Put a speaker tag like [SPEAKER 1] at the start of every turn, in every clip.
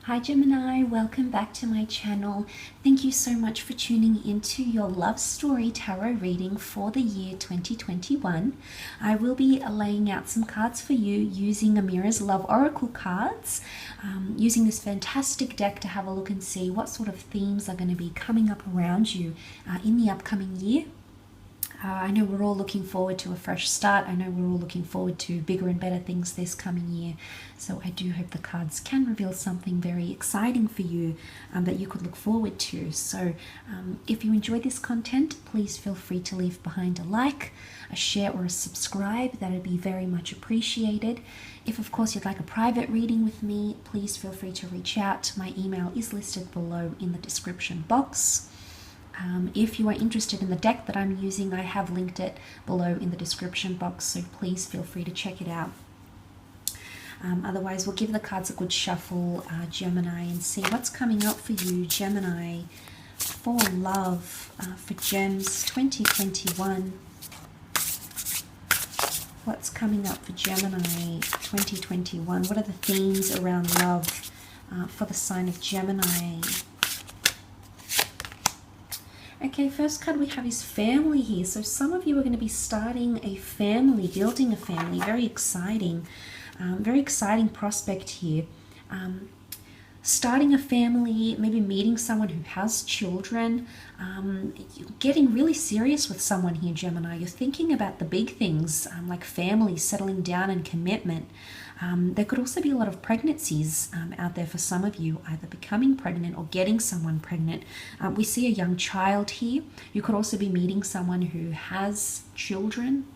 [SPEAKER 1] Hi Gemini, welcome back to my channel. Thank you so much for tuning into your love story tarot reading for the year 2021. I will be laying out some cards for you using Amira's Love Oracle cards, using this fantastic deck to have a look and see what sort of themes are going to be coming up around you in the upcoming year. I know we're all looking forward to a fresh start. I know we're all looking forward to bigger and better things this coming year. So I do hope the cards can reveal something very exciting for you that you could look forward to. So if you enjoy this content, please feel free to leave behind a like, a share or a subscribe. That would be very much appreciated. If of course you'd like a private reading with me, please feel free to reach out. My email is listed below in the description box. If you are interested in the deck that I'm using, I have linked it below in the description box, so please feel free to check it out. Otherwise, we'll give the cards a good shuffle, Gemini, and see what's coming up for you, Gemini, for love, for Gems 2021. What's coming up for Gemini 2021? What are the themes around love for the sign of Gemini? Okay, first card we have is family here. So some of you are going to be starting a family, building a family. Very exciting prospect here. Starting a family, maybe meeting someone who has children, getting really serious with someone here, Gemini. You're thinking about the big things like family, settling down and commitment. There could also be a lot of pregnancies out there for some of you, either becoming pregnant or getting someone pregnant. We see a young child here. You could also be meeting someone who has children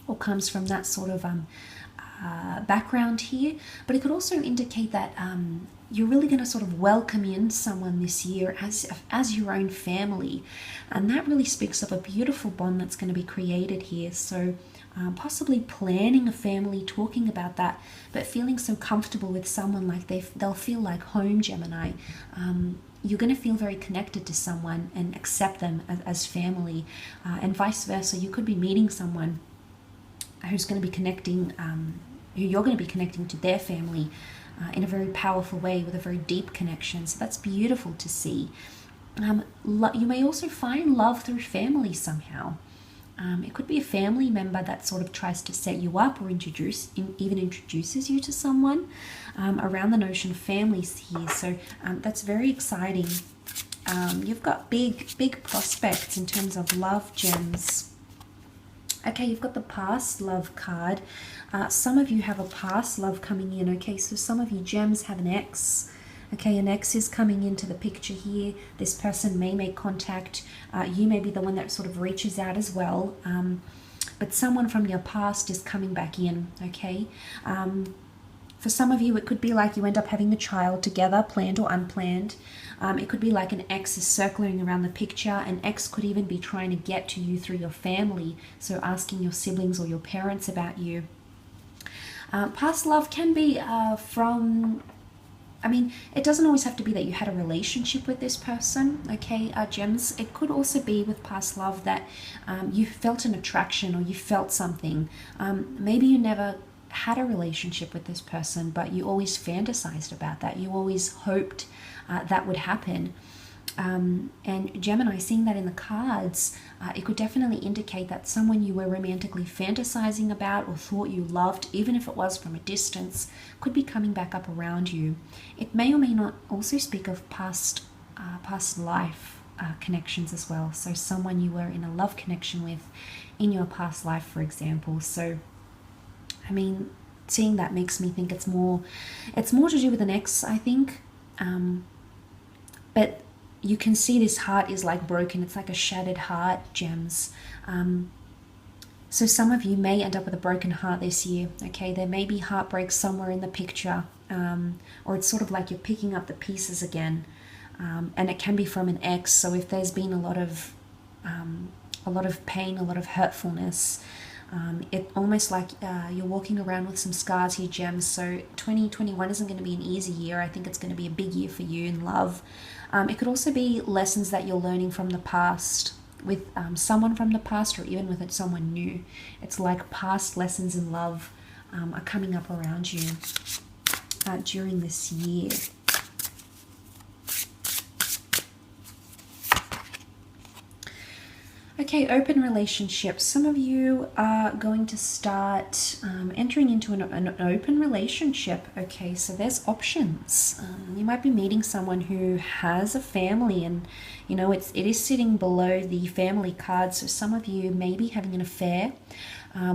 [SPEAKER 1] or comes from that sort of background here. But it could also indicate that you're really going to sort of welcome in someone this year as your own family. And that really speaks of a beautiful bond that's going to be created here. So possibly planning a family, talking about that, but feeling so comfortable with someone, like they'll feel like home, Gemini. You're going to feel very connected to someone and accept them as family, and vice versa. You could be meeting someone who's going to be connecting, who you're going to be connecting to their family in a very powerful way, with a very deep connection. So that's beautiful to see. You may also find love through family somehow. It could be a family member that sort of tries to set you up, or even introduces you to someone around the notion of families here. So that's very exciting. You've got big prospects in terms of love, Gems. Okay, you've got the past love card. Some of you have a past love coming in. Okay, so some of you, Gems, have an ex. Okay, an ex is coming into the picture here. This person may make contact. You may be the one that sort of reaches out as well. But someone from your past is coming back in, okay? For some of you, it could be like you end up having a child together, planned or unplanned. It could be like an ex is circling around the picture. An ex could even be trying to get to you through your family, so asking your siblings or your parents about you. Past love can be it doesn't always have to be that you had a relationship with this person, okay, Gems. It could also be with past love that you felt an attraction, or you felt something. Maybe you never had a relationship with this person, but you always fantasized about that. You always hoped that would happen. And Gemini, seeing that in the cards, it could definitely indicate that someone you were romantically fantasizing about or thought you loved, even if it was from a distance, could be coming back up around you. It may or may not also speak of past life connections as well. So someone you were in a love connection with in your past life, for example. So, I mean, seeing that makes me think it's more to do with an ex, I think. But you can see this heart is like broken. It's like a shattered heart, Gems. So some of you may end up with a broken heart this year, okay? There may be heartbreak somewhere in the picture, or it's sort of like you're picking up the pieces again, and it can be from an ex. So if there's been a lot of pain, a lot of hurtfulness, it almost like you're walking around with some scars here, Gems. So 2021 isn't going to be an easy year. I think it's going to be a big year for you in love. It could also be lessons that you're learning from the past, with someone from the past, or even with someone new. It's like past lessons in love are coming up around you during this year. Okay, open relationships. Some of you are going to start entering into an open relationship. Okay, so there's options. You might be meeting someone who has a family, and you know it is sitting below the family card. So some of you may be having an affair,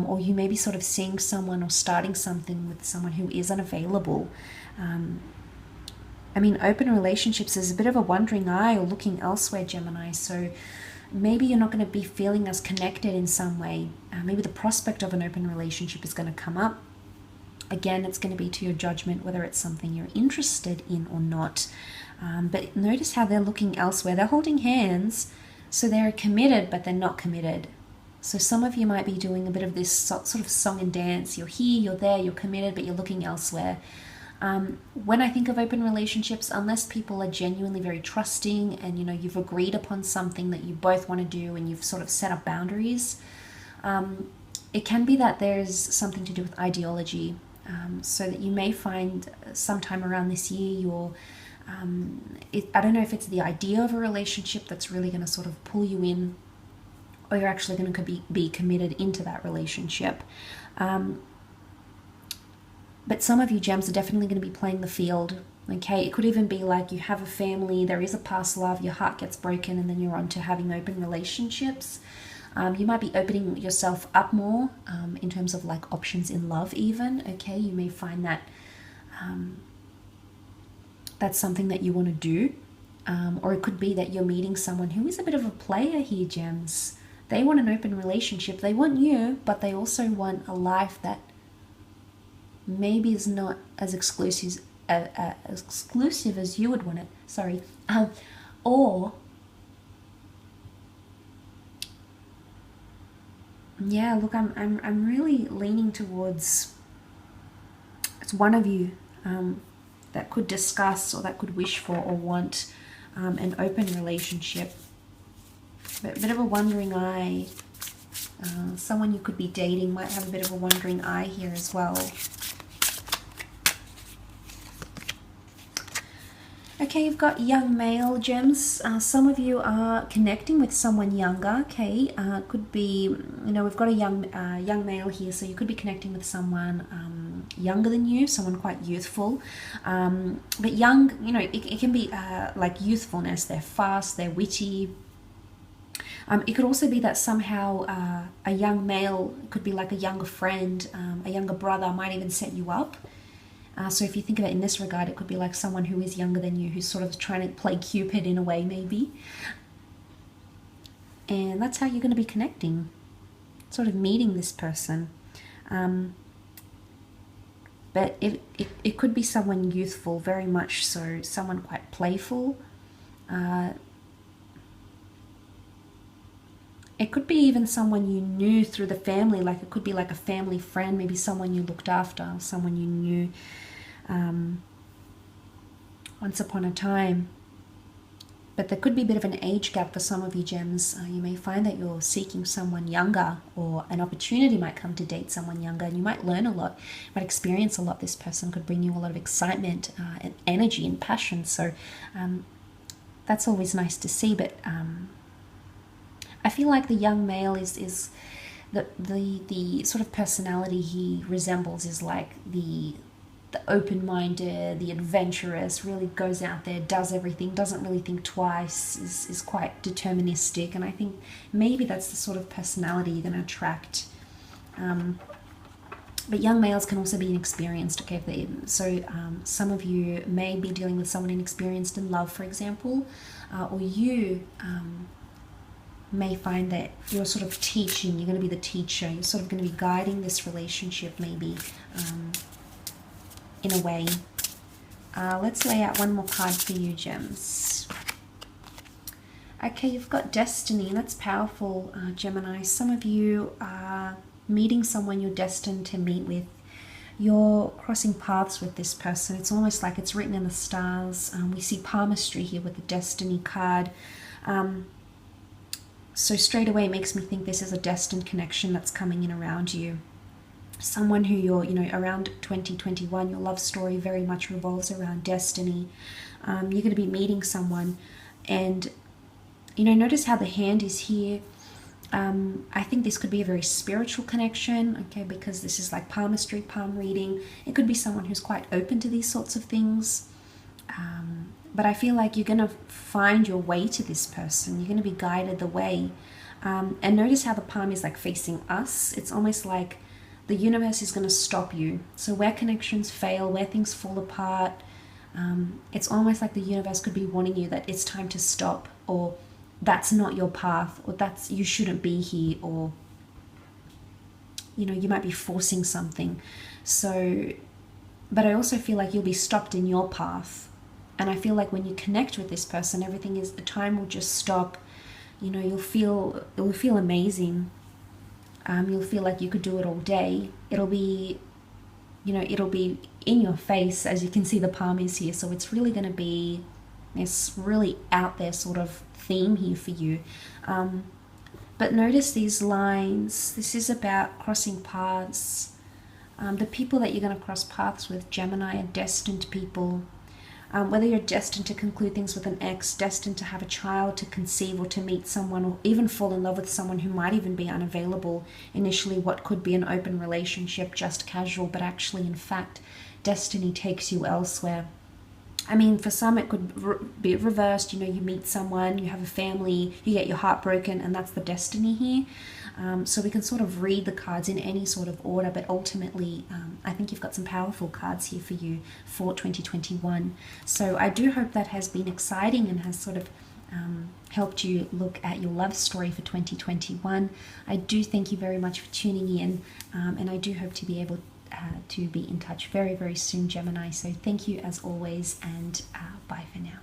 [SPEAKER 1] or you may be sort of seeing someone or starting something with someone who is unavailable. I mean, open relationships is a bit of a wandering eye or looking elsewhere, Gemini. So maybe you're not going to be feeling as connected in some way. Maybe the prospect of an open relationship is going to come up. Again, it's going to be to your judgment whether it's something you're interested in or not. But notice how they're looking elsewhere. They're holding hands, so they're committed, but they're not committed. So some of you might be doing a bit of this sort of song and dance. You're here, you're there, you're committed, but you're looking elsewhere. When I think of open relationships, unless people are genuinely very trusting and you know you've agreed upon something that you both want to do and you've sort of set up boundaries, it can be that there's something to do with ideology. So that you may find sometime around this year you're I don't know if it's the idea of a relationship that's really going to sort of pull you in, or you're actually going to be committed into that relationship. But some of you gems are definitely going to be playing the field. Okay, it could even be like you have a family, there is a past love, your heart gets broken, and then you're on to having open relationships. You might be opening yourself up more in terms of like options in love even. Okay, you may find that that's something that you want to do. Or it could be that you're meeting someone who is a bit of a player here, gems. They want an open relationship. They want you, but they also want a life that maybe is not as exclusive as you would want it. Sorry, or yeah, look, I'm really leaning towards it's one of you that could discuss or that could wish for or want an open relationship. But a bit of a wandering eye. Someone you could be dating might have a bit of a wandering eye here as well. Okay, you've got young male gems. Some of you are connecting with someone younger. Okay, could be, you know, we've got a young male here, so you could be connecting with someone younger than you, someone quite youthful. But young, you know, it can be like youthfulness. They're fast, they're witty. It could also be that somehow a young male could be like a younger friend, a younger brother might even set you up. So if you think of it in this regard, it could be like someone who is younger than you, who's sort of trying to play Cupid in a way, maybe. And that's how you're going to be connecting, sort of meeting this person. But it could be someone youthful, very much so, someone quite playful. It could be even someone you knew through the family, like it could be like a family friend, maybe someone you looked after, someone you knew once upon a time. But there could be a bit of an age gap for some of you gems. You may find that you're seeking someone younger, or an opportunity might come to date someone younger, and you might learn a lot, you might experience a lot. This person could bring you a lot of excitement and energy and passion. So that's always nice to see. But I feel like the young male is the sort of personality he resembles is like the open-minded, the adventurous, really goes out there, does everything, doesn't really think twice, is quite deterministic. And I think maybe that's the sort of personality you're going to attract. But young males can also be inexperienced. Okay, so some of you may be dealing with someone inexperienced in love, for example, or you may find that you're sort of teaching, you're going to be the teacher, you're sort of going to be guiding this relationship maybe in a way. Let's lay out one more card for you, gems. Okay, you've got destiny. That's powerful, Gemini. Some of you are meeting someone you're destined to meet with. You're crossing paths with this person. It's almost like it's written in the stars. We see palmistry here with the destiny card. So straight away it makes me think this is a destined connection that's coming in around you. Someone who you're, around 2021, your love story very much revolves around destiny. You're going to be meeting someone, and, notice how the hand is here. I think this could be a very spiritual connection, okay, because this is like palmistry, palm reading. It could be someone who's quite open to these sorts of things. But I feel like you're going to find your way to this person. You're going to be guided the way. And notice how the palm is like facing us. It's almost like the universe is going to stop you. So where connections fail, where things fall apart, it's almost like the universe could be warning you that it's time to stop, or that's not your path, or that's, you shouldn't be here, or you might be forcing something. So, but I also feel like you'll be stopped in your path. And I feel like when you connect with this person, everything is, the time will just stop. You'll feel amazing. You'll feel like you could do it all day. It'll be in your face, as you can see the palm is here. So it's really going to be this really out there sort of theme here for you. But notice these lines. This is about crossing paths. The people that you're going to cross paths with, Gemini, are destined people. Whether you're destined to conclude things with an ex, destined to have a child, to conceive, or to meet someone, or even fall in love with someone who might even be unavailable initially, what could be an open relationship, just casual, but actually, in fact, destiny takes you elsewhere. I mean, for some it could be reversed. You meet someone, you have a family, you get your heart broken, and that's the destiny here. So we can sort of read the cards in any sort of order, but ultimately I think you've got some powerful cards here for you for 2021. So I do hope that has been exciting and has sort of helped you look at your love story for 2021. I do thank you very much for tuning in, and I do hope to be able to be in touch very, very soon, Gemini. So thank you as always, and bye for now.